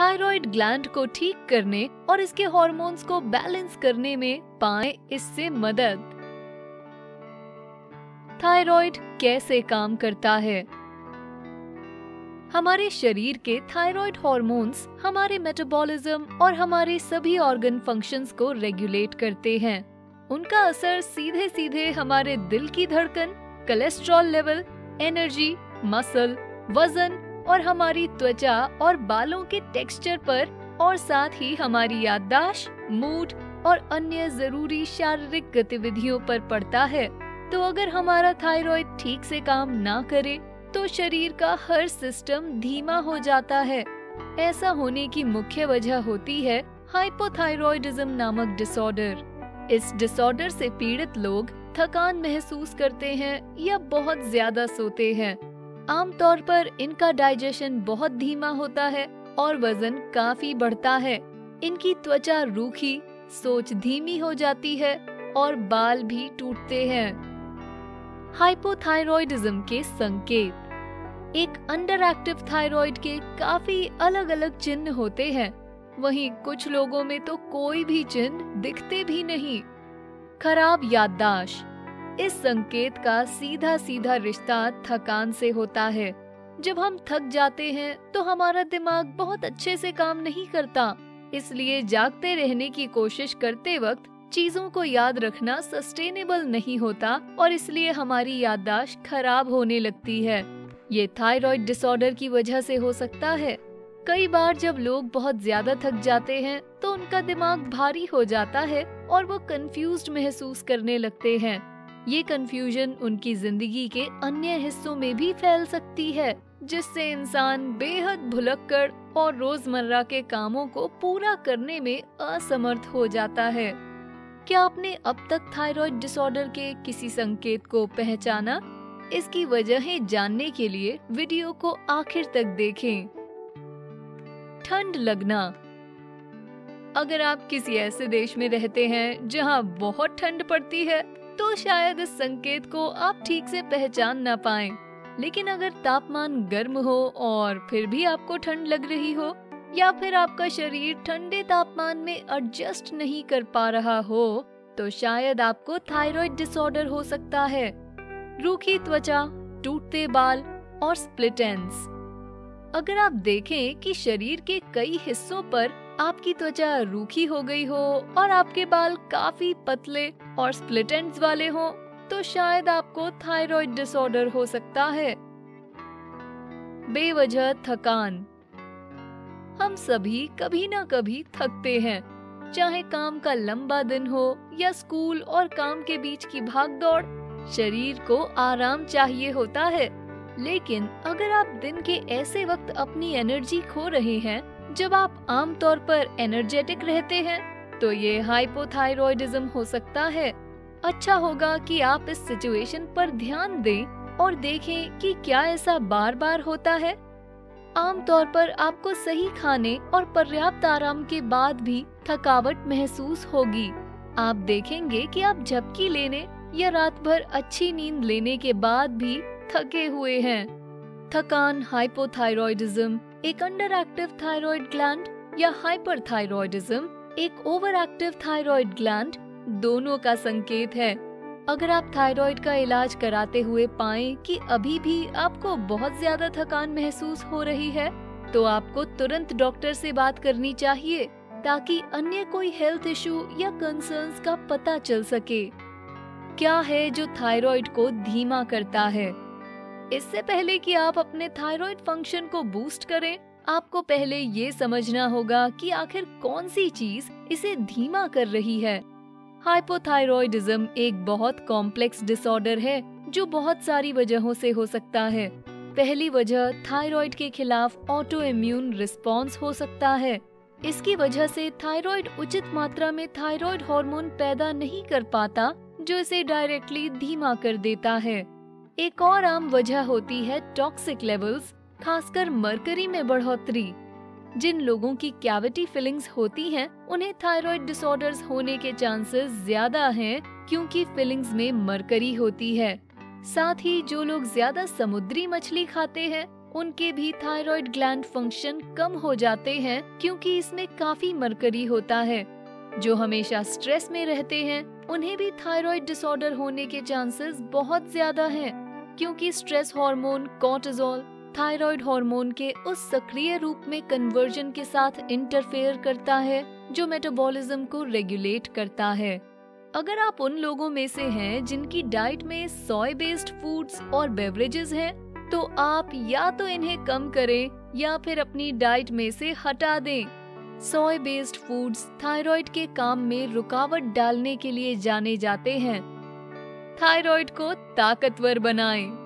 Thyroid gland को ठीक करने और इसके हार्मोन्स को बैलेंस करने में पाएं इससे मदद। थायराइड कैसे काम करता है? हमारे शरीर के थायराइड हार्मोन्स हमारे मेटाबॉलिज्म और हमारे सभी ऑर्गन फंक्शंस को रेगुलेट करते हैं। उनका असर सीधे सीधे हमारे दिल की धड़कन, कोलेस्ट्रॉल लेवल, एनर्जी, मसल, वजन और हमारी त्वचा और बालों के टेक्सचर पर और साथ ही हमारी याददाश्त, मूड और अन्य जरूरी शारीरिक गतिविधियों पर पड़ता है। तो अगर हमारा थायराइड ठीक से काम ना करे तो शरीर का हर सिस्टम धीमा हो जाता है। ऐसा होने की मुख्य वजह होती है हाइपोथायरॉयडिज्म नामक डिसऑर्डर। इस डिसऑर्डर से पीड़ित लोग थकान महसूस करते हैं या बहुत ज्यादा सोते हैं। आमतौर पर इनका डाइजेशन बहुत धीमा होता है और वजन काफी बढ़ता है। इनकी त्वचा रूखी, सोच धीमी हो जाती है और बाल भी टूटते हैं। हाइपोथायरॉयडिज्म के संकेत। एक अंडर एक्टिव थायराइड के काफी अलग अलग चिन्ह होते हैं। वहीं कुछ लोगों में तो कोई भी चिन्ह दिखते भी नहीं। खराब याददाश्त। इस संकेत का सीधा सीधा रिश्ता थकान से होता है। जब हम थक जाते हैं तो हमारा दिमाग बहुत अच्छे से काम नहीं करता, इसलिए जागते रहने की कोशिश करते वक्त चीजों को याद रखना सस्टेनेबल नहीं होता और इसलिए हमारी याददाश्त खराब होने लगती है। ये थायराइड डिसऑर्डर की वजह से हो सकता है। कई बार जब लोग बहुत ज्यादा थक जाते हैं तो उनका दिमाग भारी हो जाता है और वो कंफ्यूज्ड महसूस करने लगते हैं। ये कंफ्यूजन उनकी जिंदगी के अन्य हिस्सों में भी फैल सकती है, जिससे इंसान बेहद भुलक्कड़ और रोजमर्रा के कामों को पूरा करने में असमर्थ हो जाता है। क्या आपने अब तक थायराइड डिसऑर्डर के किसी संकेत को पहचाना? इसकी वजहें जानने के लिए वीडियो को आखिर तक देखें। ठंड लगना। अगर आप किसी ऐसे देश में रहते हैं जहां बहुत ठंड पड़ती है तो शायद इस संकेत को आप ठीक से पहचान ना पाएं। लेकिन अगर तापमान गर्म हो और फिर भी आपको ठंड लग रही हो या फिर आपका शरीर ठंडे तापमान में एडजस्ट नहीं कर पा रहा हो तो शायद आपको थायराइड डिसऑर्डर हो सकता है। रूखी त्वचा, टूटते बाल और स्प्लिट एंड्स। अगर आप देखें कि शरीर के कई हिस्सों पर आपकी त्वचा रूखी हो गई हो और आपके बाल काफी पतले और स्प्लिट एंड्स वाले हों, तो शायद आपको थायराइड डिसऑर्डर हो सकता है। बेवजह थकान। हम सभी कभी ना कभी थकते हैं, चाहे काम का लंबा दिन हो या स्कूल और काम के बीच की भागदौड़। शरीर को आराम चाहिए होता है, लेकिन अगर आप दिन के ऐसे वक्त अपनी एनर्जी खो रहे हैं जब आप आमतौर पर एनर्जेटिक रहते हैं, तो ये हाइपोथायरॉयडिज्म हो सकता है। अच्छा होगा कि आप इस सिचुएशन पर ध्यान दें और देखें कि क्या ऐसा बार बार होता है। आमतौर पर आपको सही खाने और पर्याप्त आराम के बाद भी थकावट महसूस होगी। आप देखेंगे कि आप झपकी लेने या रात भर अच्छी नींद लेने के बाद भी थके हुए हैं। थकान हाइपोथायरॉयडिज्म एक अंडर एक्टिव थायराइड ग्लैंड या हाइपरथायरॉयडिज्म एक ओवर एक्टिव थायराइड ग्लैंड दोनों का संकेत है। अगर आप थायराइड का इलाज कराते हुए पाएं कि अभी भी आपको बहुत ज्यादा थकान महसूस हो रही है, तो आपको तुरंत डॉक्टर से बात करनी चाहिए ताकि अन्य कोई हेल्थ इशू या कंसर्न्स का पता चल सके। क्या है जो थायराइड को धीमा करता है? इससे पहले कि आप अपने थायराइड फंक्शन को बूस्ट करें, आपको पहले ये समझना होगा कि आखिर कौन सी चीज इसे धीमा कर रही है। हाइपोथायरॉयडिज्म एक बहुत कॉम्प्लेक्स डिसऑर्डर है जो बहुत सारी वजहों से हो सकता है। पहली वजह थायराइड के खिलाफ ऑटो इम्यून रिस्पॉन्स हो सकता है। इसकी वजह से थायराइड उचित मात्रा में थायराइड हार्मोन पैदा नहीं कर पाता, जो इसे डायरेक्टली धीमा कर देता है। एक और आम वजह होती है टॉक्सिक लेवल्स, खासकर मरकरी में बढ़ोतरी। जिन लोगों की कैविटी फिलिंग्स होती हैं, उन्हें थायराइड डिसऑर्डर्स होने के चांसेस ज्यादा हैं क्योंकि फिलिंग्स में मरकरी होती है। साथ ही जो लोग ज्यादा समुद्री मछली खाते हैं उनके भी थायराइड ग्लैंड फंक्शन कम हो जाते हैं क्योंकि इसमें काफी मरकरी होता है। जो हमेशा स्ट्रेस में रहते हैं उन्हें भी थायराइड डिसऑर्डर होने के चांसेस बहुत ज्यादा हैं, क्योंकि stress hormone cortisol thyroid hormone के उस सक्रिय रूप में कन्वर्जन के साथ इंटरफेयर करता है जो मेटाबॉलिज्म को रेगुलेट करता है। अगर आप उन लोगों में से हैं जिनकी डाइट में सोय बेस्ड फूड्स और बेवरेजेस हैं, तो आप या तो इन्हें कम करें या फिर अपनी डाइट में से हटा दें। सोय बेस्ड फूड्स थायराइड के काम में रुकावट डालने के लिए जाने जाते हैं। थायराइड को ताकतवर बनाएं।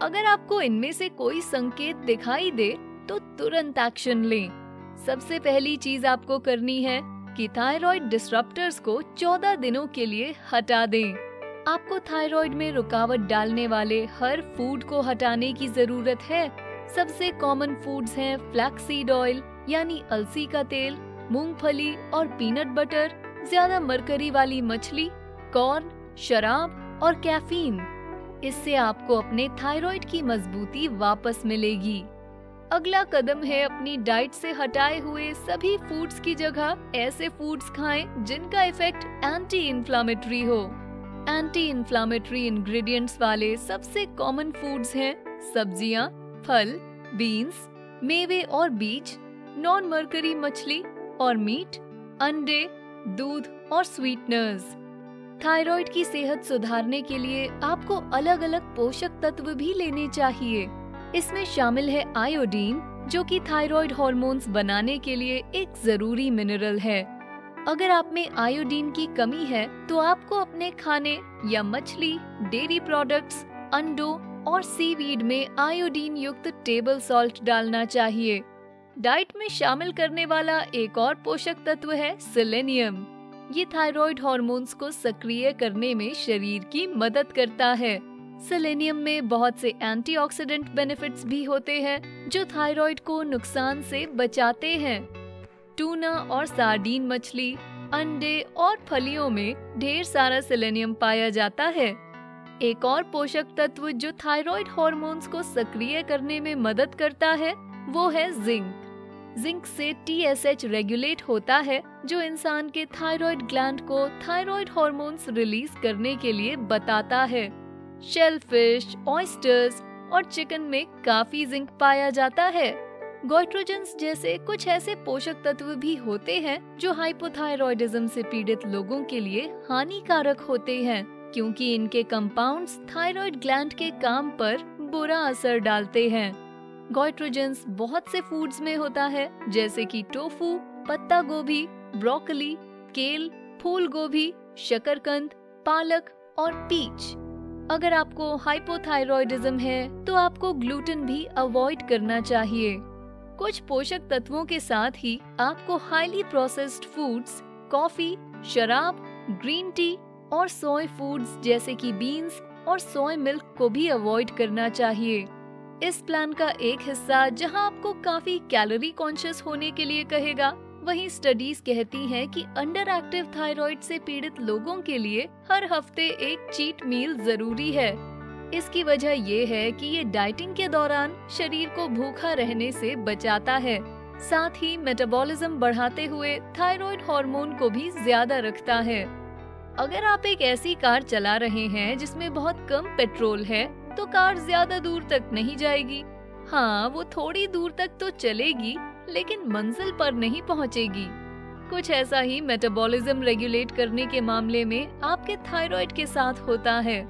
अगर आपको इनमें से कोई संकेत दिखाई दे तो तुरंत एक्शन लें। सबसे पहली चीज आपको करनी है कि थायराइड डिसरप्टर्स को 14 दिनों के लिए हटा दें। आपको थायराइड में रुकावट डालने वाले हर फूड को हटाने की जरूरत है। सबसे कॉमन फूड्स हैं फ्लैक्सीड ऑयल यानी अलसी का तेल, मूंगफली और पीनट बटर, ज्यादा मरकरी वाली मछली, कॉर्न, शराब और कैफीन। इससे आपको अपने थायराइड की मजबूती वापस मिलेगी। अगला कदम है अपनी डाइट से हटाए हुए सभी फूड्स की जगह ऐसे फूड्स खाएं जिनका इफेक्ट एंटी इन्फ्लामेटरी हो। एंटी इन्फ्लामेटरी इंग्रेडिएंट्स वाले सबसे कॉमन फूड्स हैं सब्जियां, फल, बीन्स, मेवे और बीज, नॉन मरकरी मछली और मीट, अंडे, दूध और स्वीटनर्स। थायराइड की सेहत सुधारने के लिए आपको अलग अलग पोषक तत्व भी लेने चाहिए। इसमें शामिल है आयोडीन, जो कि थायराइड हार्मोन्स बनाने के लिए एक जरूरी मिनरल है। अगर आप में आयोडीन की कमी है तो आपको अपने खाने या मछली, डेयरी प्रोडक्ट्स, अंडों और सीवीड में आयोडीन युक्त टेबल सॉल्ट डालना चाहिए। डाइट में शामिल करने वाला एक और पोषक तत्व है सेलेनियम। ये थायराइड हार्मोन्स को सक्रिय करने में शरीर की मदद करता है। सेलेनियम में बहुत से एंटीऑक्सीडेंट बेनिफिट्स भी होते हैं जो थायराइड को नुकसान से बचाते हैं। टूना और सार्डीन मछली, अंडे और फलियों में ढेर सारा सेलेनियम पाया जाता है। एक और पोषक तत्व जो थायराइड हार्मोन्स को सक्रिय करने में मदद करता है वो है जिंक। जिंक से TSH रेगुलेट होता है जो इंसान के थायराइड ग्लैंड को थायराइड हार्मोन्स रिलीज करने के लिए बताता है। शेलफिश, ऑयस्टर्स और चिकन में काफी जिंक पाया जाता है। गोइट्रोजेंस जैसे कुछ ऐसे पोषक तत्व भी होते हैं जो हाइपोथायरॉयडिज्म से पीड़ित लोगों के लिए हानिकारक होते हैं, क्योंकि इनके कंपाउंड्स थायराइड ग्लैंड के काम पर बुरा असर डालते हैं। गोइट्रोजेंस बहुत से फूड्स में होता है, जैसे कि टोफू, पत्ता गोभी, ब्रोकली, केल, फूल गोभी, शकरकंद, पालक और पीच। अगर आपको हाइपोथायरॉयडिज्म है तो आपको ग्लूटेन भी अवॉइड करना चाहिए। कुछ पोषक तत्वों के साथ ही आपको हाईली प्रोसेस्ड फूड्स, कॉफी, शराब, ग्रीन टी और सोय फूड्स जैसे कि बीन्स और सोय मिल्क को भी अवॉइड करना चाहिए। इस प्लान का एक हिस्सा जहां आपको काफी कैलोरी कॉन्शियस होने के लिए कहेगा, वहीं स्टडीज कहती हैं कि अंडर एक्टिव थायराइड से पीड़ित लोगों के लिए हर हफ्ते एक चीट मील जरूरी है। इसकी वजह ये है कि ये डाइटिंग के दौरान शरीर को भूखा रहने से बचाता है, साथ ही मेटाबॉलिज्म बढ़ाते हुए थायराइड हार्मोन को भी ज्यादा रखता है। अगर आप एक ऐसी कार चला रहे हैं जिसमें बहुत कम पेट्रोल है तो कार ज्यादा दूर तक नहीं जाएगी। हाँ, वो थोड़ी दूर तक तो चलेगी लेकिन मंजिल पर नहीं पहुंचेगी। कुछ ऐसा ही मेटाबॉलिज्म रेगुलेट करने के मामले में आपके थायराइड के साथ होता है।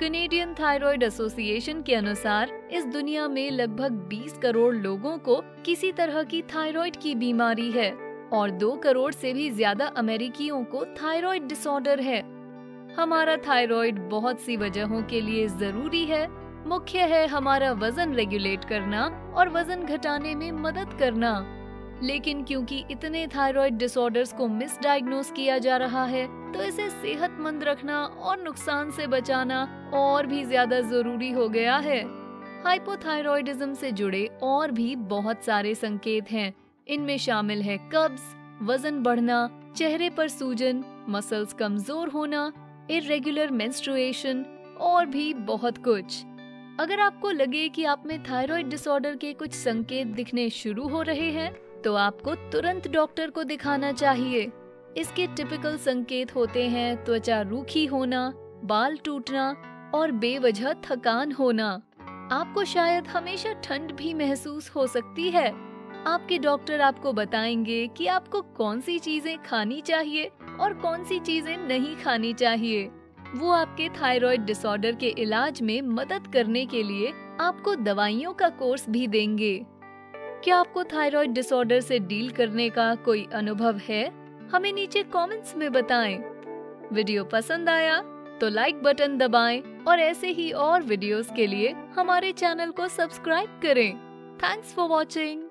कैनेडियन थायराइड एसोसिएशन के अनुसार इस दुनिया में लगभग 20 करोड़ लोगों को किसी तरह की थायराइड की बीमारी है और 2 करोड़ से भी ज्यादा अमेरिकियों को थायराइड डिसऑर्डर है। हमारा थायराइड बहुत सी वजहों के लिए जरूरी है। मुख्य है हमारा वजन रेगुलेट करना और वजन घटाने में मदद करना। लेकिन क्योंकि इतने थायराइड डिसऑर्डर्स को मिसडायग्नोज किया जा रहा है, तो इसे सेहतमंद रखना और नुकसान से बचाना और भी ज्यादा जरूरी हो गया है। हाइपोथायरॉयडिज्म से जुड़े और भी बहुत सारे संकेत हैं। इनमें शामिल है कब्ज, वजन बढ़ना, चेहरे पर सूजन, मसल्स कमजोर होना, इर्रेगुलर मेंस्ट्रुएशन और भी बहुत कुछ। अगर आपको लगे कि आप में थायराइड डिसऑर्डर के कुछ संकेत दिखने शुरू हो रहे हैं, तो आपको तुरंत डॉक्टर को दिखाना चाहिए। इसके टिपिकल संकेत होते हैं त्वचा रूखी होना, बाल टूटना और बेवजह थकान होना। आपको शायद हमेशा ठंड भी महसूस हो सकती है। आपके डॉक्टर आपको बताएंगे कि आपको कौन सी चीजें खानी चाहिए और कौन सी चीजें नहीं खानी चाहिए। वो आपके थायराइड डिसऑर्डर के इलाज में मदद करने के लिए आपको दवाइयों का कोर्स भी देंगे। क्या आपको थायराइड डिसऑर्डर से डील करने का कोई अनुभव है? हमें नीचे कमेंट्स में बताएं। वीडियो पसंद आया तो लाइक बटन दबाएं और ऐसे ही और वीडियोस के लिए हमारे चैनल को सब्सक्राइब करें। Thanks for watching.